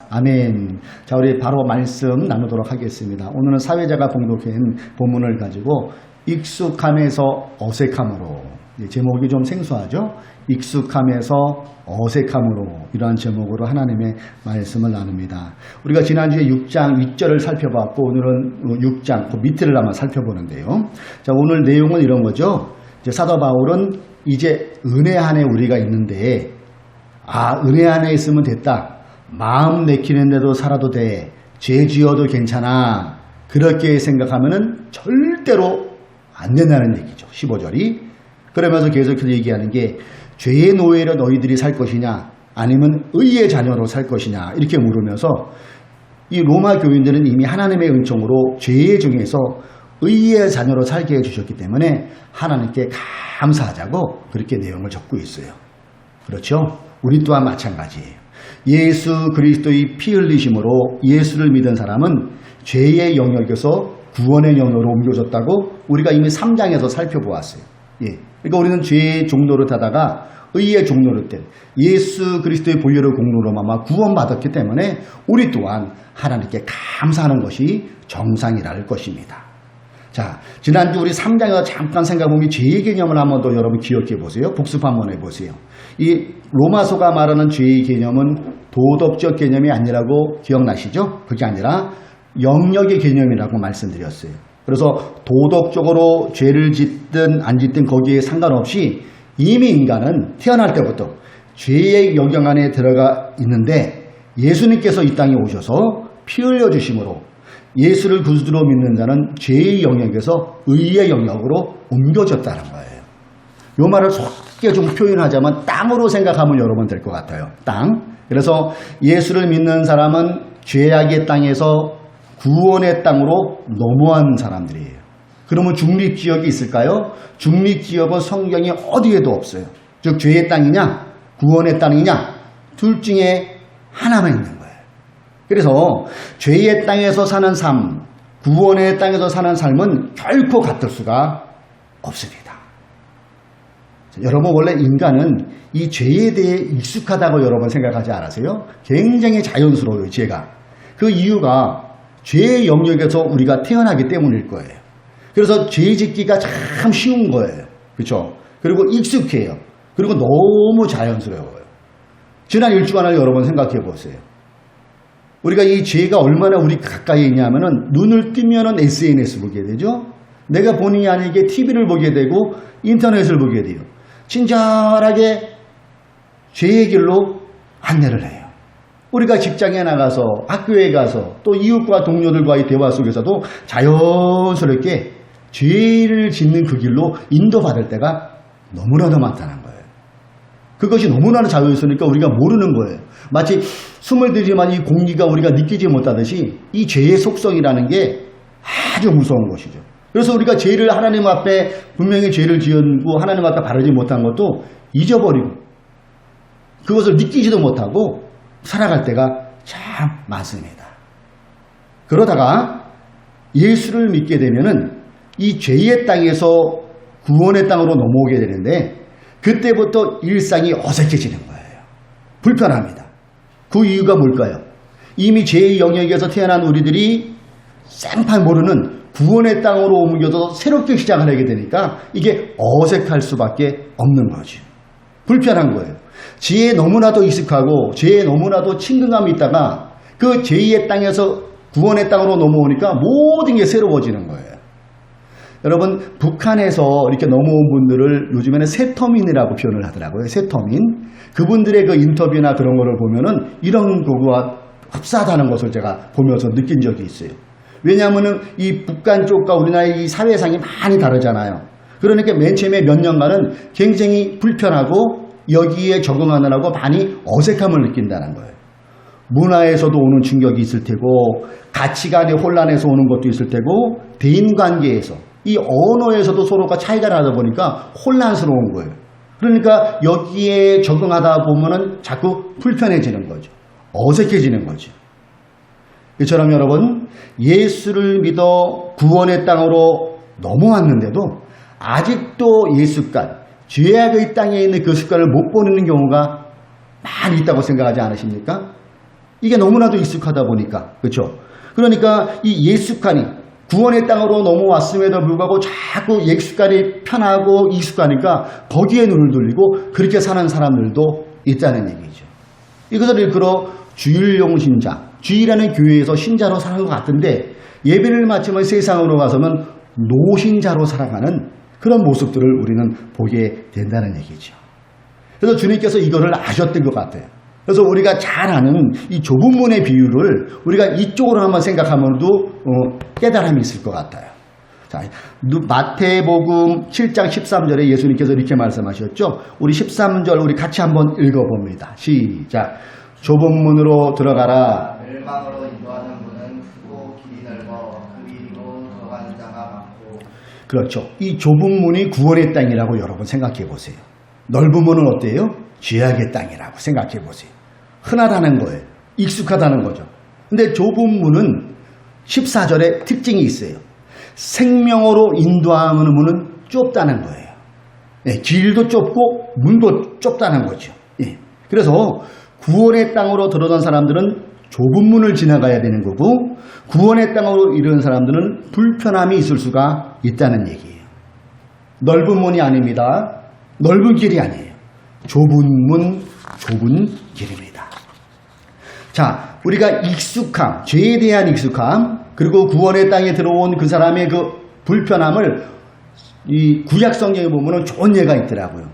아멘. 자, 우리 바로 말씀 나누도록 하겠습니다. 오늘은 사회자가 봉독한 본문을 가지고 익숙함에서 어색함으로, 제목이 좀 생소하죠? 익숙함에서 어색함으로, 이러한 제목으로 하나님의 말씀을 나눕니다. 우리가 지난주에 6장 윗절을 살펴봤고 오늘은 6장 그 밑을 한번 살펴보는데요. 자, 오늘 내용은 이런 거죠. 이제 사도 바울은 이제 은혜 안에 우리가 있는데, 은혜 안에 있으면 됐다. 마음 내키는데도 살아도 돼. 죄 지어도 괜찮아. 그렇게 생각하면은 절대로 안 된다는 얘기죠. 15절이. 그러면서 계속해서 얘기하는 게, 죄의 노예로 너희들이 살 것이냐 아니면 의의 자녀로 살 것이냐 이렇게 물으면서, 이 로마 교인들은 이미 하나님의 은총으로 죄의 중에서 의의 자녀로 살게 해주셨기 때문에 하나님께 감사하자고 그렇게 내용을 적고 있어요. 그렇죠? 우리 또한 마찬가지예요. 예수 그리스도의 피 흘리심으로 예수를 믿은 사람은 죄의 영역에서 구원의 영역으로 옮겨졌다고 우리가 이미 3장에서 살펴보았어요. 그러니까 우리는 죄의 종로를 타다가 의의 종로를 때 예수 그리스도의 보혈의 공로로만 구원받았기 때문에 우리 또한 하나님께 감사하는 것이 정상이라는 것입니다. 자, 지난주 우리 3장에서 잠깐 생각해보면 죄의 개념을 한번 더 여러분 기억해 보세요. 복습 한번 해보세요. 이 로마서가 말하는 죄의 개념은 도덕적 개념이 아니라고 기억나시죠? 그게 아니라 영역의 개념이라고 말씀드렸어요. 그래서 도덕적으로 죄를 짓든 안 짓든 거기에 상관없이 이미 인간은 태어날 때부터 죄의 영역 안에 들어가 있는데, 예수님께서 이 땅에 오셔서 피 흘려주심으로 예수를 구주로 믿는 자는 죄의 영역에서 의의 영역으로 옮겨졌다는 거예요. 이 말을 쉽게 좀 표현하자면 땅으로 생각하면 여러분 될 것 같아요. 땅. 그래서 예수를 믿는 사람은 죄악의 땅에서 구원의 땅으로 넘어간 사람들이에요. 그러면 중립지역이 있을까요? 중립지역은 성경이 어디에도 없어요. 즉 죄의 땅이냐 구원의 땅이냐 둘 중에 하나만 있는 거예요. 그래서 죄의 땅에서 사는 삶, 구원의 땅에서 사는 삶은 결코 같을 수가 없습니다. 여러분, 원래 인간은 이 죄에 대해 익숙하다고 여러분 생각하지 않으세요? 굉장히 자연스러워요, 죄가. 그 이유가 죄의 영역에서 우리가 태어나기 때문일 거예요. 그래서 죄 짓기가 참 쉬운 거예요. 그렇죠? 그리고 익숙해요. 그리고 너무 자연스러워요. 지난 일주간을 여러분 생각해 보세요. 우리가 이 죄가 얼마나 우리 가까이 있냐면은 눈을 뜨면은 SNS 보게 되죠. 내가 본의 아니게 TV를 보게 되고 인터넷을 보게 돼요. 친절하게 죄의 길로 안내를 해요. 우리가 직장에 나가서 학교에 가서 또 이웃과 동료들과의 대화 속에서도 자연스럽게 죄를 짓는 그 길로 인도받을 때가 너무나도 많다는 거예요. 그것이 너무나도 자연스러우니까 우리가 모르는 거예요. 마치 숨을 들이지만 이 공기가 우리가 느끼지 못하듯이 이 죄의 속성이라는 게 아주 무서운 것이죠. 그래서 우리가 죄를 하나님 앞에 분명히 죄를 지었고 하나님 앞에 바르지 못한 것도 잊어버리고 그것을 느끼지도 못하고 살아갈 때가 참 많습니다. 그러다가 예수를 믿게 되면은 이 죄의 땅에서 구원의 땅으로 넘어오게 되는데, 그때부터 일상이 어색해지는 거예요. 불편합니다. 그 이유가 뭘까요? 이미 죄의 영역에서 태어난 우리들이 생판 모르는 구원의 땅으로 옮겨서 새롭게 시작을 하게 되니까 이게 어색할 수밖에 없는 거죠. 불편한 거예요. 죄에 너무나도 익숙하고 죄에 너무나도 친근감이 있다가 그 죄의 땅에서 구원의 땅으로 넘어오니까 모든 게 새로워지는 거예요. 여러분, 북한에서 이렇게 넘어온 분들을 요즘에는 새터민이라고 표현을 하더라고요. 새터민. 그분들의 그 인터뷰나 그런 거를 보면은 이런 거와 흡사하다는 것을 제가 보면서 느낀 적이 있어요. 왜냐하면은 이 북한 쪽과 우리나라의 이 사회상이 많이 다르잖아요. 그러니까 맨 처음에 몇 년간은 굉장히 불편하고 여기에 적응하느라고 많이 어색함을 느낀다는 거예요. 문화에서도 오는 충격이 있을 테고, 가치관의 혼란에서 오는 것도 있을 테고, 대인관계에서, 이 언어에서도 서로가 차이가 나다 보니까 혼란스러운 거예요. 그러니까 여기에 적응하다 보면은 자꾸 불편해지는 거죠. 어색해지는 거죠. 이처럼 여러분, 예수를 믿어 구원의 땅으로 넘어왔는데도 아직도 옛 습관, 죄악의 땅에 있는 그 습관을 못 버리는 경우가 많이 있다고 생각하지 않으십니까? 이게 너무나도 익숙하다 보니까, 그렇죠? 그러니까 이 예수관이 구원의 땅으로 넘어왔음에도 불구하고 자꾸 예수관이 편하고 익숙하니까 거기에 눈을 돌리고 그렇게 사는 사람들도 있다는 얘기죠. 이것을 일컬어 주일용 신자, 주일하는 교회에서 신자로 사는 것 같은데 예배를 마치면 세상으로 가서는 노신자로 살아가는 그런 모습들을 우리는 보게 된다는 얘기죠. 그래서 주님께서 이거를 아셨던 것 같아요. 그래서 우리가 잘 아는 이 좁은 문의 비유를 우리가 이쪽으로 한번 생각하면도 깨달음이 있을 것 같아요. 자, 마태복음 7장 13절에 예수님께서 이렇게 말씀하셨죠. 우리 13절 우리 같이 한번 읽어봅니다. 시작. 좁은 문으로 들어가라. 멸망으로 인도하는 문은 크고 길이 넓어 그 길로 들어가는 자가 많고. 그렇죠. 이 좁은 문이 구원의 땅이라고 여러분 생각해 보세요. 넓은 문은 어때요? 죄악의 땅이라고 생각해 보세요. 흔하다는 거예요. 익숙하다는 거죠. 근데 좁은 문은 14절에 특징이 있어요. 생명으로 인도하는 문은 좁다는 거예요. 예, 길도 좁고 문도 좁다는 거죠. 예, 그래서 구원의 땅으로 들어선 사람들은 좁은 문을 지나가야 되는 거고 구원의 땅으로 이르는 사람들은 불편함이 있을 수가 있다는 얘기예요. 넓은 문이 아닙니다. 넓은 길이 아니에요. 좁은 문, 좁은 길입니다. 자, 우리가 익숙함, 죄에 대한 익숙함, 그리고 구원의 땅에 들어온 그 사람의 그 불편함을 이 구약 성경에 보면 좋은 예가 있더라고요.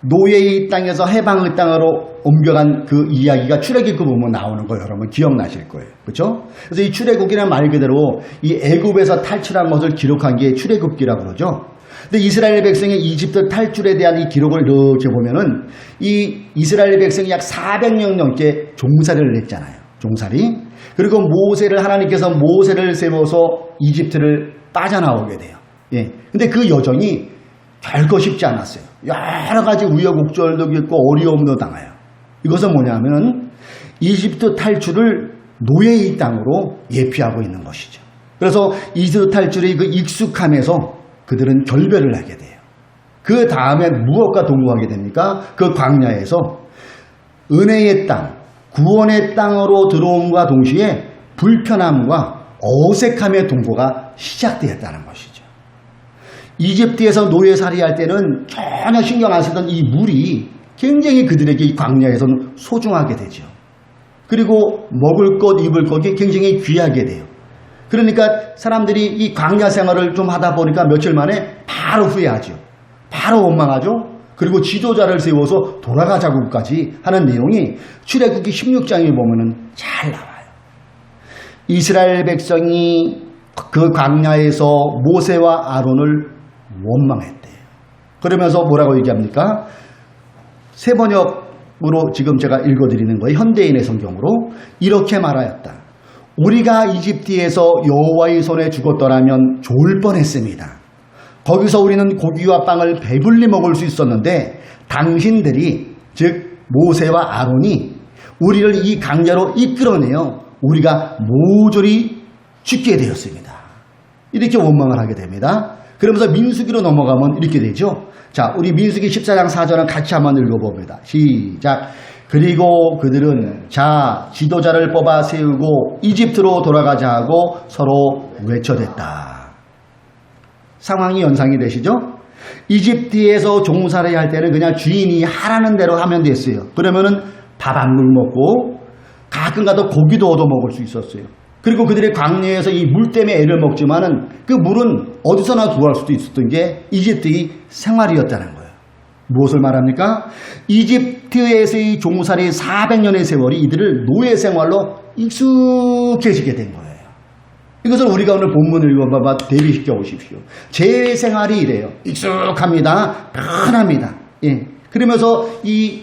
노예의 땅에서 해방의 땅으로 옮겨간 그 이야기가 출애굽기 보면 나오는 거 여러분 기억나실 거예요. 그렇죠? 그래서 이 출애굽기는 말 그대로 이 애굽에서 탈출한 것을 기록한 게 출애굽기라고 그러죠. 근데 이스라엘 백성의 이집트 탈출에 대한 이 기록을 이렇게 보면은 이 이스라엘 백성이 약 400년 넘게 종살이를 했잖아요. 종살이. 그리고 하나님께서 모세를 세워서 이집트를 빠져나오게 돼요. 예. 근데 그 여정이 결코 쉽지 않았어요. 여러 가지 우여곡절도 있고 어려움도 당해요. 이것은 뭐냐면은 이집트 탈출을 노예의 땅으로 예피하고 있는 것이죠. 그래서 이집트 탈출의 그 익숙함에서 그들은 결별을 하게 돼요. 그 다음에 무엇과 동거하게 됩니까? 그 광야에서 은혜의 땅, 구원의 땅으로 들어옴과 동시에 불편함과 어색함의 동거가 시작되었다는 것이죠. 이집트에서 노예살이 할 때는 전혀 신경 안 쓰던 이 물이 굉장히 그들에게 이 광야에서는 소중하게 되죠. 그리고 먹을 것, 입을 것이 굉장히 귀하게 돼요. 그러니까 사람들이 이 광야 생활을 좀 하다 보니까 며칠 만에 바로 후회하죠. 바로 원망하죠. 그리고 지도자를 세워서 돌아가자고까지 하는 내용이 출애굽기 16장에 보면은 잘 나와요. 이스라엘 백성이 그 광야에서 모세와 아론을 원망했대요. 그러면서 뭐라고 얘기합니까? 새 번역으로 지금 제가 읽어드리는 거예요. 현대인의 성경으로 이렇게 말하였다. 우리가 이집트에서 여호와의 손에 죽었더라면 좋을 뻔했습니다. 거기서 우리는 고기와 빵을 배불리 먹을 수 있었는데 당신들이 즉 모세와 아론이 우리를 이 강야로 이끌어내어 우리가 모조리 죽게 되었습니다. 이렇게 원망을 하게 됩니다. 그러면서 민수기로 넘어가면 이렇게 되죠. 자, 우리 민수기 14장 4절은 같이 한번 읽어봅니다. 시작. 그리고 그들은 지도자를 뽑아 세우고 이집트로 돌아가자 하고 서로 외쳐댔다. 상황이 연상이 되시죠? 이집트에서 종살이 할 때는 그냥 주인이 하라는 대로 하면 됐어요. 그러면은 밥 한 물 먹고 가끔 가다 고기도 얻어 먹을 수 있었어요. 그리고 그들의 광야에서 이 물 때문에 애를 먹지만은 그 물은 어디서나 구할 수도 있었던 게 이집트의 생활이었다는 거예요. 무엇을 말합니까? 이집트에서의 종살이 400년의 세월이 이들을 노예 생활로 익숙해지게 된 거예요. 이것을 우리가 오늘 본문을 읽어봐봐 대비시켜 보십시오. 제 생활이 이래요. 익숙합니다. 편합니다. 예. 그러면서 이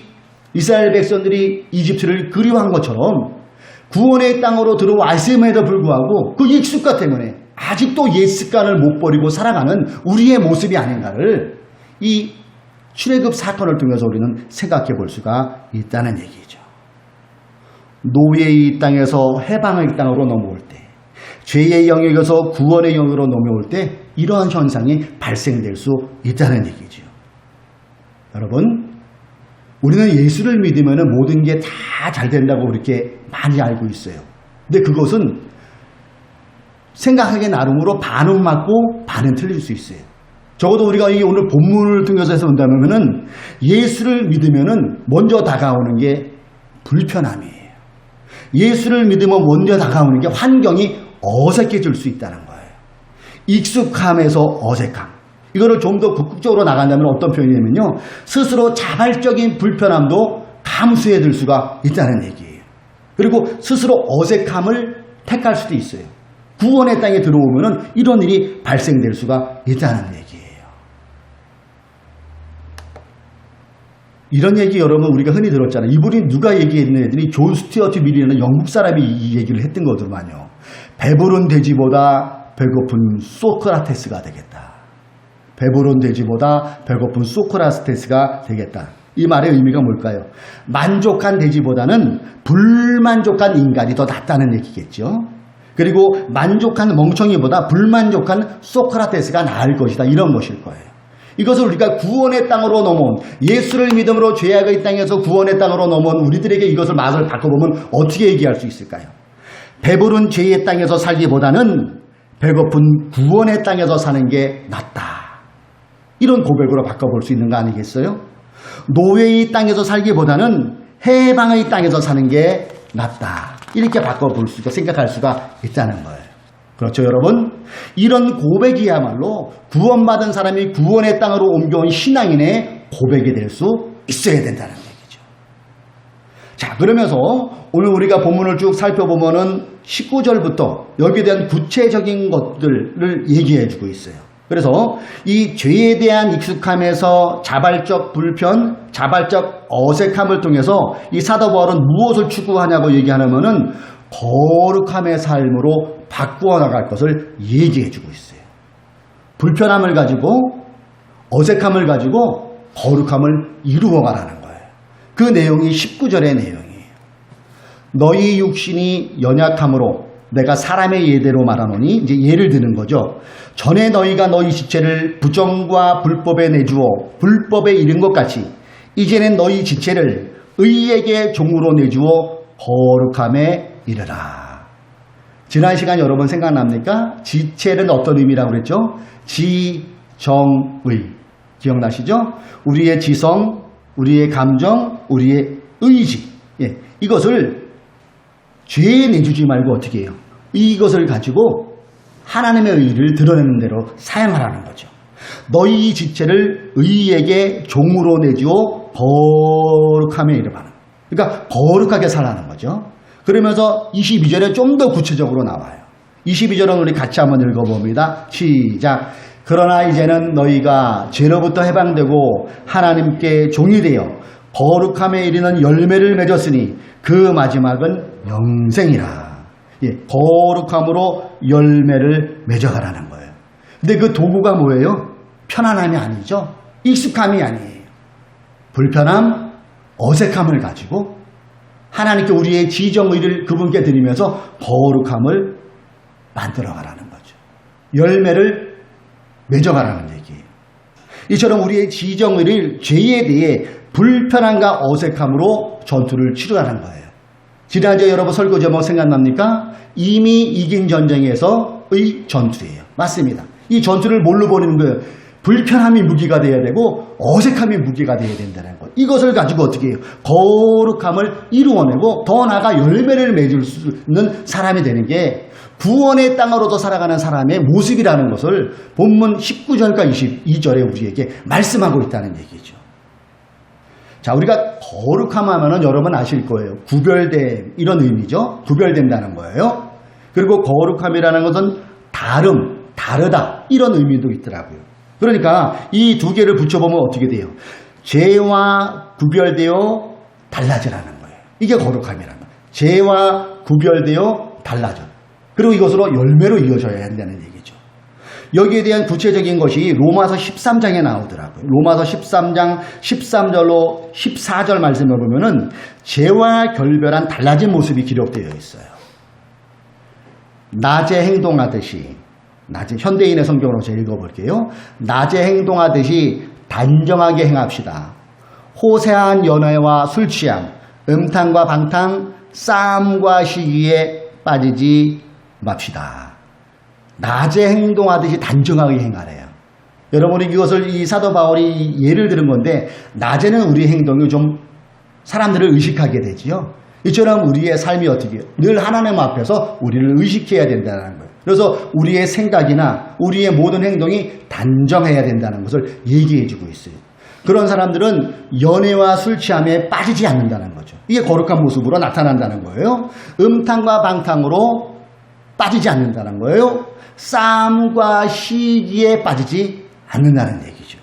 이스라엘 백성들이 이집트를 그리워한 것처럼 구원의 땅으로 들어왔음에도 불구하고 그 익숙함 때문에 아직도 옛 습관을 못 버리고 살아가는 우리의 모습이 아닌가를 이 출애굽 사건을 통해서 우리는 생각해 볼 수가 있다는 얘기죠. 노예의 땅에서 해방의 땅으로 넘어올 때, 죄의 영역에서 구원의 영역으로 넘어올 때 이러한 현상이 발생될 수 있다는 얘기죠. 여러분, 우리는 예수를 믿으면 모든 게 다 잘 된다고 그렇게 많이 알고 있어요. 근데 그것은 생각하기 나름으로 반은 맞고 반은 틀릴 수 있어요. 적어도 우리가 이 오늘 본문을 통해서 본다면은 예수를 믿으면은 먼저 다가오는 게 불편함이에요. 예수를 믿으면 먼저 다가오는 게 환경이 어색해질 수 있다는 거예요. 익숙함에서 어색함. 이거를 좀 더 극적으로 나간다면 어떤 표현이냐면요. 스스로 자발적인 불편함도 감수해 들 수가 있다는 얘기예요. 그리고 스스로 어색함을 택할 수도 있어요. 구원의 땅에 들어오면은 이런 일이 발생될 수가 있다는 얘기예요. 이런 얘기 여러분 우리가 흔히 들었잖아요. 이분이 누가 얘기했는 애들이 존 스튜어트 밀이라는 영국 사람이 이 얘기를 했던 거더만요. 배부른 돼지보다 배고픈 소크라테스가 되겠다. 배부른 돼지보다 배고픈 소크라테스가 되겠다. 이 말의 의미가 뭘까요? 만족한 돼지보다는 불만족한 인간이 더 낫다는 얘기겠죠. 그리고 만족한 멍청이보다 불만족한 소크라테스가 나을 것이다. 이런 것일 거예요. 이것을 우리가 구원의 땅으로 넘어온 예수를 믿음으로 죄악의 땅에서 구원의 땅으로 넘어온 우리들에게 이것을 맛을 바꿔보면 어떻게 얘기할 수 있을까요? 배부른 죄의 땅에서 살기보다는 배고픈 구원의 땅에서 사는 게 낫다. 이런 고백으로 바꿔볼 수 있는 거 아니겠어요? 노예의 땅에서 살기보다는 해방의 땅에서 사는 게 낫다. 이렇게 바꿔볼 수가 생각할 수가 있다는 거예요. 그렇죠 여러분? 이런 고백이야말로 구원받은 사람이 구원의 땅으로 옮겨온 신앙인의 고백이 될 수 있어야 된다는 얘기죠. 자, 그러면서 오늘 우리가 본문을 쭉 살펴보면은 19절부터 여기에 대한 구체적인 것들을 얘기해 주고 있어요. 그래서 이 죄에 대한 익숙함에서 자발적 불편, 자발적 어색함을 통해서 이 사도 바울은 무엇을 추구하냐고 얘기하냐면은 거룩함의 삶으로 바꾸어 나갈 것을 얘기해 주고 있어요. 불편함을 가지고 어색함을 가지고 거룩함을 이루어 가라는 거예요. 그 내용이 19절의 내용이에요. 너희 육신이 연약함으로 내가 사람의 예대로 말하노니 이제 예를 드는 거죠. 전에 너희가 너희 지체를 부정과 불법에 내주어 불법에 이른 것 같이 이제는 너희 지체를 의에게 종으로 내주어 거룩함에 이르라. 지난 시간 여러분 생각납니까? 지체는 어떤 의미라고 그랬죠? 지정의. 기억나시죠? 우리의 지성, 우리의 감정, 우리의 의지. 예, 이것을 죄에 내주지 말고 어떻게 해요? 이것을 가지고 하나님의 의를 드러내는 대로 사용하라는 거죠. 너희 지체를 의에게 종으로 내주어 거룩함에 이르라는. 그러니까 거룩하게 살라는 거죠. 그러면서 22절에 좀 더 구체적으로 나와요. 22절은 우리 같이 한번 읽어봅니다. 시작. 그러나 이제는 너희가 죄로부터 해방되고 하나님께 종이 되어 거룩함에 이르는 열매를 맺었으니 그 마지막은 영생이라. 예, 거룩함으로 열매를 맺어가라는 거예요. 근데 그 도구가 뭐예요? 편안함이 아니죠. 익숙함이 아니에요. 불편함, 어색함을 가지고 하나님께 우리의 지정의를 그분께 드리면서 거룩함을 만들어가라는 거죠. 열매를 맺어가라는 얘기예요. 이처럼 우리의 지정의를 죄에 대해 불편함과 어색함으로 전투를 치르라는 거예요. 지난주에 여러분 설교 제목 생각납니까? 이미 이긴 전쟁에서의 전투예요. 맞습니다. 이 전투를 뭘로 벌이는 거예요? 불편함이 무기가 되어야 되고 어색함이 무기가 되어야 된다는 것. 이것을 가지고 어떻게 해요? 거룩함을 이루어내고 더 나아가 열매를 맺을 수 있는 사람이 되는 게 구원의 땅으로도 살아가는 사람의 모습이라는 것을 본문 19절과 22절에 우리에게 말씀하고 있다는 얘기죠. 자, 우리가 거룩함 하면은 여러분 아실 거예요. 구별됨, 이런 의미죠. 구별된다는 거예요. 그리고 거룩함이라는 것은 다름, 다르다, 이런 의미도 있더라고요. 그러니까 이 두 개를 붙여보면 어떻게 돼요? 죄와 구별되어 달라지라는 거예요. 이게 거룩함이라는 거예요. 죄와 구별되어 달라져. 그리고 이것으로 열매로 이어져야 한다는 얘기죠. 여기에 대한 구체적인 것이 로마서 13장에 나오더라고요. 로마서 13장 13절로 14절 말씀을 보면은 죄와 결별한 달라진 모습이 기록되어 있어요. 낮에 행동하듯이, 낮에 현대인의 성경으로 제가 읽어볼게요. 낮에 행동하듯이 단정하게 행합시다. 호세한 연애와 술 취함, 음탕과 방탕, 싸움과 시기에 빠지지 맙시다. 낮에 행동하듯이 단정하게 행하래요. 여러분이 이것을 이 사도 바울이 예를 들은 건데, 낮에는 우리의 행동이 좀 사람들을 의식하게 되지요. 이처럼 우리의 삶이 어떻게 해요? 늘 하나님 앞에서 우리를 의식해야 된다는 거예요. 그래서 우리의 생각이나 우리의 모든 행동이 단정해야 된다는 것을 얘기해 주고 있어요. 그런 사람들은 연애와 술 취함에 빠지지 않는다는 거죠. 이게 거룩한 모습으로 나타난다는 거예요. 음탕과 방탕으로 빠지지 않는다는 거예요. 싸움과 시기에 빠지지 않는다는 얘기죠.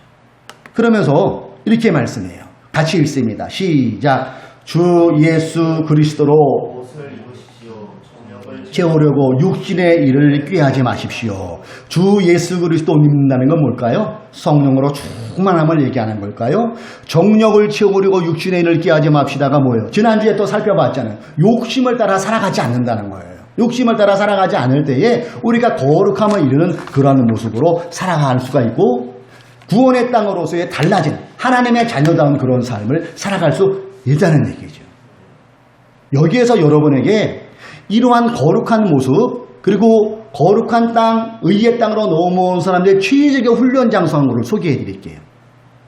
그러면서 이렇게 말씀해요. 같이 읽습니다. 시작. 주 예수 그리스도로 옷을 입으십시오. 정욕을 채우려고 육신의 일을 꾀하지 마십시오. 주 예수 그리스도 믿는다는 건 뭘까요? 성령으로 충만함을 얘기하는 걸까요? 정욕을 채우려고 육신의 일을 꾀하지 맙시다가 뭐예요? 지난주에 또 살펴봤잖아요. 욕심을 따라 살아가지 않는다는 거예요. 욕심을 따라 살아가지 않을 때에 우리가 거룩함을 이루는 그러한 모습으로 살아갈 수가 있고, 구원의 땅으로서의 달라진 하나님의 자녀다운 그런 삶을 살아갈 수 있다는 얘기죠. 여기에서 여러분에게 이러한 거룩한 모습, 그리고 거룩한 땅, 의의 땅으로 넘어온 사람들의 취지적인 훈련 장소를 소개해 드릴게요.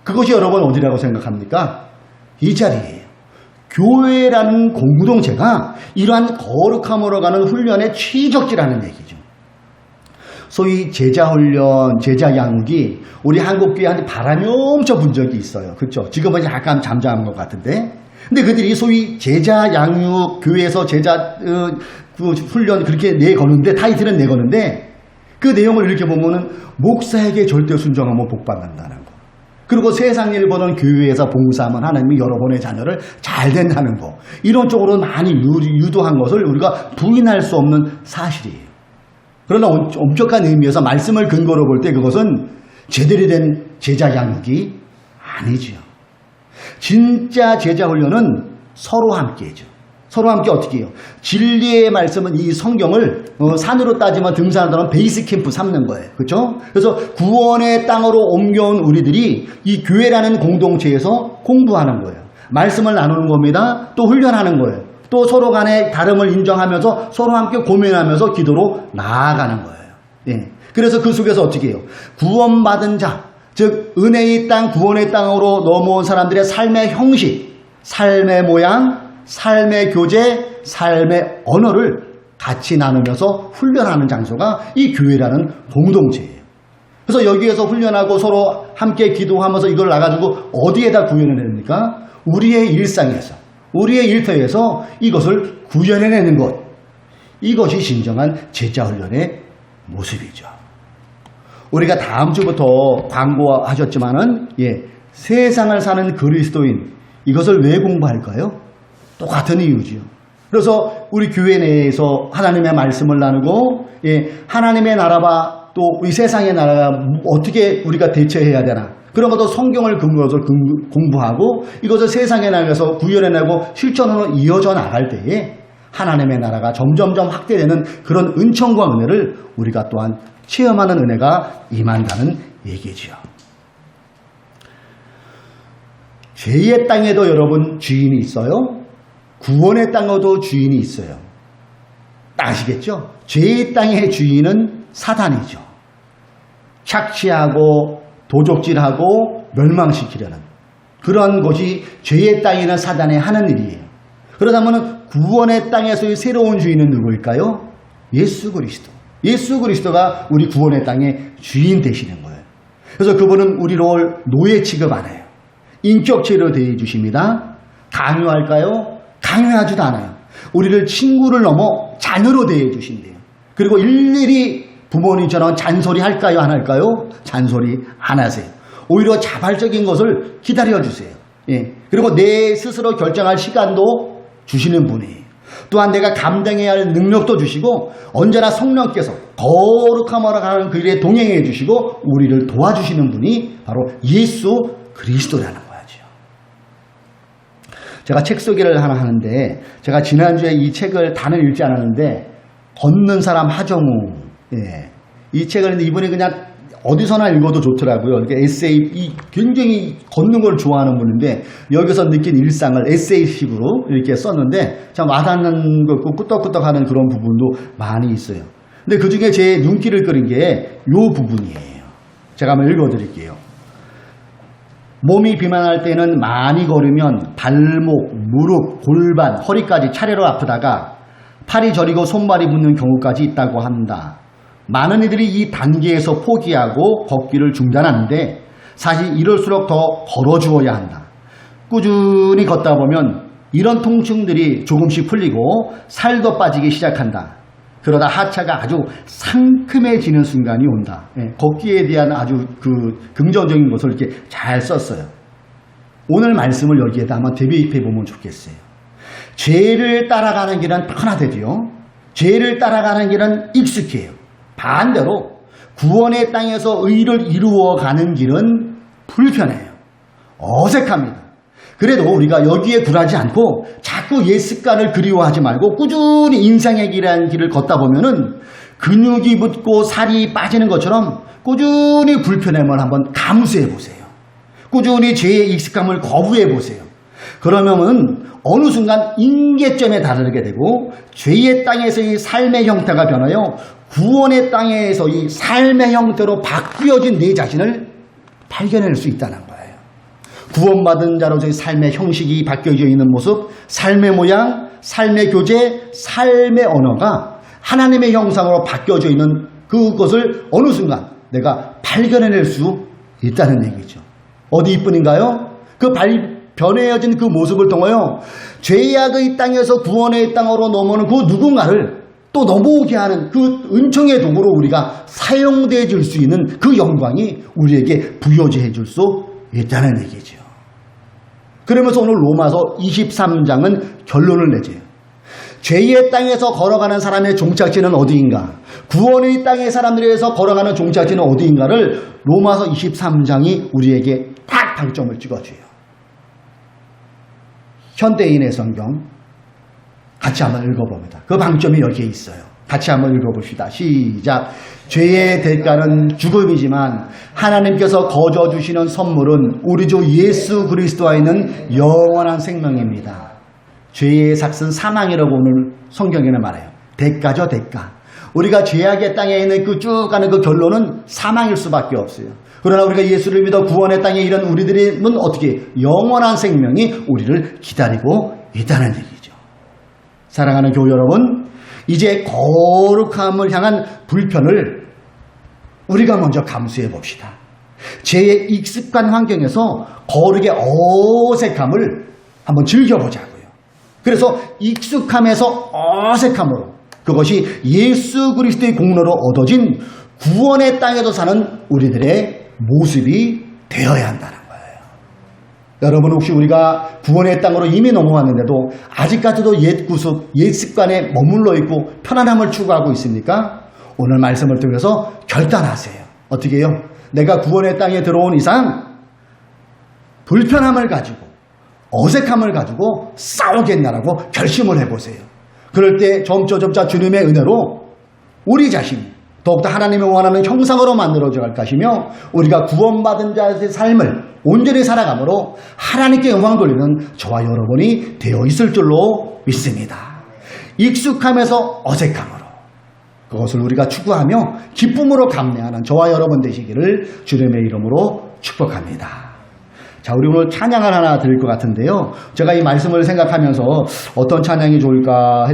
그것이 여러분 어디라고 생각합니까? 이 자리예요. 교회라는 공동체가 이러한 거룩함으로 가는 훈련의 취적지라는 얘기죠. 소위 제자훈련, 제자양육이 우리 한국교회한테 바람이 엄청 분 적이 있어요. 그렇죠? 지금은 약간 잠잠한 것 같은데, 근데 그들이 소위 제자양육, 교회에서 제자 그 훈련 그렇게 내거는데, 타이틀은 내거는데, 그 내용을 이렇게 보면은 목사에게 절대 순종하면 복받는다는 거. 그리고 세상 일 보는 교회에서 봉사하면 하나님이 여러분의 자녀를 잘 된다는 거. 이런 쪽으로 많이 유도한 것을 우리가 부인할 수 없는 사실이에요. 그러나 엄격한 의미에서 말씀을 근거로 볼 때 그것은 제대로 된 제자 양육이 아니죠. 진짜 제자 훈련은 서로 함께죠. 서로 함께 어떻게 해요? 진리의 말씀은 이 성경을 산으로 따지면 등산하면 베이스 캠프 삼는 거예요. 그렇죠? 그래서 구원의 땅으로 옮겨온 우리들이 이 교회라는 공동체에서 공부하는 거예요. 말씀을 나누는 겁니다. 또 훈련하는 거예요. 또 서로 간의 다름을 인정하면서 서로 함께 고민하면서 기도로 나아가는 거예요. 예. 그래서 그 속에서 어떻게 해요? 구원받은 자, 즉 은혜의 땅, 구원의 땅으로 넘어온 사람들의 삶의 형식, 삶의 모양, 삶의 교제, 삶의 언어를 같이 나누면서 훈련하는 장소가 이 교회라는 공동체예요. 그래서 여기에서 훈련하고 서로 함께 기도하면서 이걸 나가지고 어디에다 구현을 냅니까? 우리의 일상에서, 우리의 일터에서 이것을 구현해내는 것. 이것이 진정한 제자훈련의 모습이죠. 우리가 다음 주부터 광고하셨지만은, 세상을 사는 그리스도인, 이것을 왜 공부할까요? 똑같은 이유지요. 그래서 우리 교회 내에서 하나님의 말씀을 나누고, 하나님의 나라와 또 이 세상의 나라가 어떻게 우리가 대처해야 되나, 그런 것도 성경을 근거해서 공부하고 이것을 세상에 나가서 구현해내고 실천으로 이어져 나갈 때에 하나님의 나라가 점점점 확대되는 그런 은총과 은혜를 우리가 또한 체험하는 은혜가 임한다는 얘기지요. 죄의 땅에도 여러분 주인이 있어요. 구원의 땅에도 주인이 있어요. 아시겠죠? 죄의 땅의 주인은 사단이죠. 착취하고 도적질하고 멸망시키려는 그런 것이 죄의 땅에는 사단의 하는 일이에요. 그러다면 구원의 땅에서의 새로운 주인은 누구일까요? 예수 그리스도. 예수 그리스도가 우리 구원의 땅의 주인 되시는 거예요. 그래서 그분은 우리를 노예 취급 안 해요. 인격체로 대해 주십니다. 강요할까요? 강요하지도 않아요. 우리를 친구를 넘어 자녀로 대해 주신대요. 그리고 일일이 부모님처럼 잔소리 할까요? 안 할까요? 잔소리 안 하세요. 오히려 자발적인 것을 기다려주세요. 그리고 내 스스로 결정할 시간도 주시는 분이에요. 또한 내가 감당해야 할 능력도 주시고 언제나 성령께서 거룩함으로 가는 그 일에 동행해 주시고 우리를 도와주시는 분이 바로 예수 그리스도라는 거죠. 제가 책 소개를 하나 하는데, 제가 지난주에 이 책을 다는 읽지 않았는데, 걷는 사람 하정우, 이 책을 이분이 그냥 어디서나 읽어도 좋더라고요. 이렇게 에세이, 굉장히 걷는 걸 좋아하는 분인데 여기서 느낀 일상을 에세이식으로 이렇게 썼는데 참 와닿는 거, 끄떡끄떡하는 그런 부분도 많이 있어요. 근데 그 중에 제 눈길을 끄는 게 이 부분이에요. 제가 한번 읽어드릴게요. 몸이 비만할 때는 많이 걸으면 발목, 무릎, 골반, 허리까지 차례로 아프다가 팔이 저리고 손발이 붓는 경우까지 있다고 한다. 많은 이들이 이 단계에서 포기하고 걷기를 중단하는데 사실 이럴수록 더 걸어주어야 한다. 꾸준히 걷다 보면 이런 통증들이 조금씩 풀리고 살도 빠지기 시작한다. 그러다 하체가 아주 상큼해지는 순간이 온다. 예, 걷기에 대한 아주 그 긍정적인 것을 이렇게 잘 썼어요. 오늘 말씀을 여기에다 한번 대비입해 보면 좋겠어요. 죄를 따라가는 길은 편하대도요. 죄를 따라가는 길은 익숙해요. 반대로 구원의 땅에서 의를 이루어가는 길은 불편해요. 어색합니다. 그래도 우리가 여기에 굴하지 않고 자꾸 옛 습관을 그리워하지 말고 꾸준히 인생의 길이라는 길을 걷다 보면은 근육이 붙고 살이 빠지는 것처럼 꾸준히 불편함을 한번 감수해 보세요. 꾸준히 죄의 익숙함을 거부해 보세요. 그러면은 어느 순간 임계점에 다다르게 되고 죄의 땅에서의 삶의 형태가 변하여 구원의 땅에서 이 삶의 형태로 바뀌어진 내 자신을 발견할 수 있다는 거예요. 구원받은 자로서의 삶의 형식이 바뀌어져 있는 모습, 삶의 모양, 삶의 교제, 삶의 언어가 하나님의 형상으로 바뀌어져 있는 그것을 어느 순간 내가 발견해낼 수 있다는 얘기죠. 어디 이뿐인가요? 그 변해진 그 모습을 통하여 죄악의 땅에서 구원의 땅으로 넘어오는 그 누군가를 또 넘어오게 하는 그 은총의 도구로 우리가 사용되어 줄 수 있는 그 영광이 우리에게 부여해 줄 수 있다는 얘기죠. 그러면서 오늘 로마서 23장은 결론을 내줘요. 죄의 땅에서 걸어가는 사람의 종착지는 어디인가? 구원의 땅의 사람들에서 걸어가는 종착지는 어디인가를 로마서 23장이 우리에게 딱 방점을 찍어줘요. 현대인의 성경 같이 한번 읽어봅니다. 그 방점이 여기에 있어요. 같이 한번 읽어봅시다. 시작. 죄의 대가는 죽음이지만 하나님께서 거저 주시는 선물은 우리 주 예수 그리스도와 있는 영원한 생명입니다. 죄의 삭은 사망이라고 오늘 성경에는 말해요. 대가죠, 대가. 우리가 죄악의 땅에 있는 그 쭉 가는 그 결론은 사망일 수밖에 없어요. 그러나 우리가 예수를 믿어 구원의 땅에 이른 우리들은 어떻게 영원한 생명이 우리를 기다리고 있다는 얘기죠. 사랑하는 교회 여러분, 이제 거룩함을 향한 불편을 우리가 먼저 감수해 봅시다. 죄의 익숙한 환경에서 거룩의 어색함을 한번 즐겨보자고요. 그래서 익숙함에서 어색함으로 그것이 예수 그리스도의 공로로 얻어진 구원의 땅에서 사는 우리들의 모습이 되어야 한다는 거예요. 여러분, 혹시 우리가 구원의 땅으로 이미 넘어왔는데도 아직까지도 옛 구습, 옛 습관에 머물러 있고 편안함을 추구하고 있습니까? 오늘 말씀을 통해서 결단하세요. 어떻게 해요? 내가 구원의 땅에 들어온 이상 불편함을 가지고 어색함을 가지고 싸우겠나라고 결심을 해보세요. 그럴 때 점차 주님의 은혜로 우리 자신이 더욱더 하나님이 원하는 형상으로 만들어져 갈 것이며 우리가 구원받은 자의 삶을 온전히 살아감으로 하나님께 영광 돌리는 저와 여러분이 되어 있을 줄로 믿습니다. 익숙함에서 어색함으로 그것을 우리가 추구하며 기쁨으로 감내하는 저와 여러분 되시기를 주님의 이름으로 축복합니다. 자, 우리 오늘 찬양을 하나 드릴 것 같은데요. 제가 이 말씀을 생각하면서 어떤 찬양이 좋을까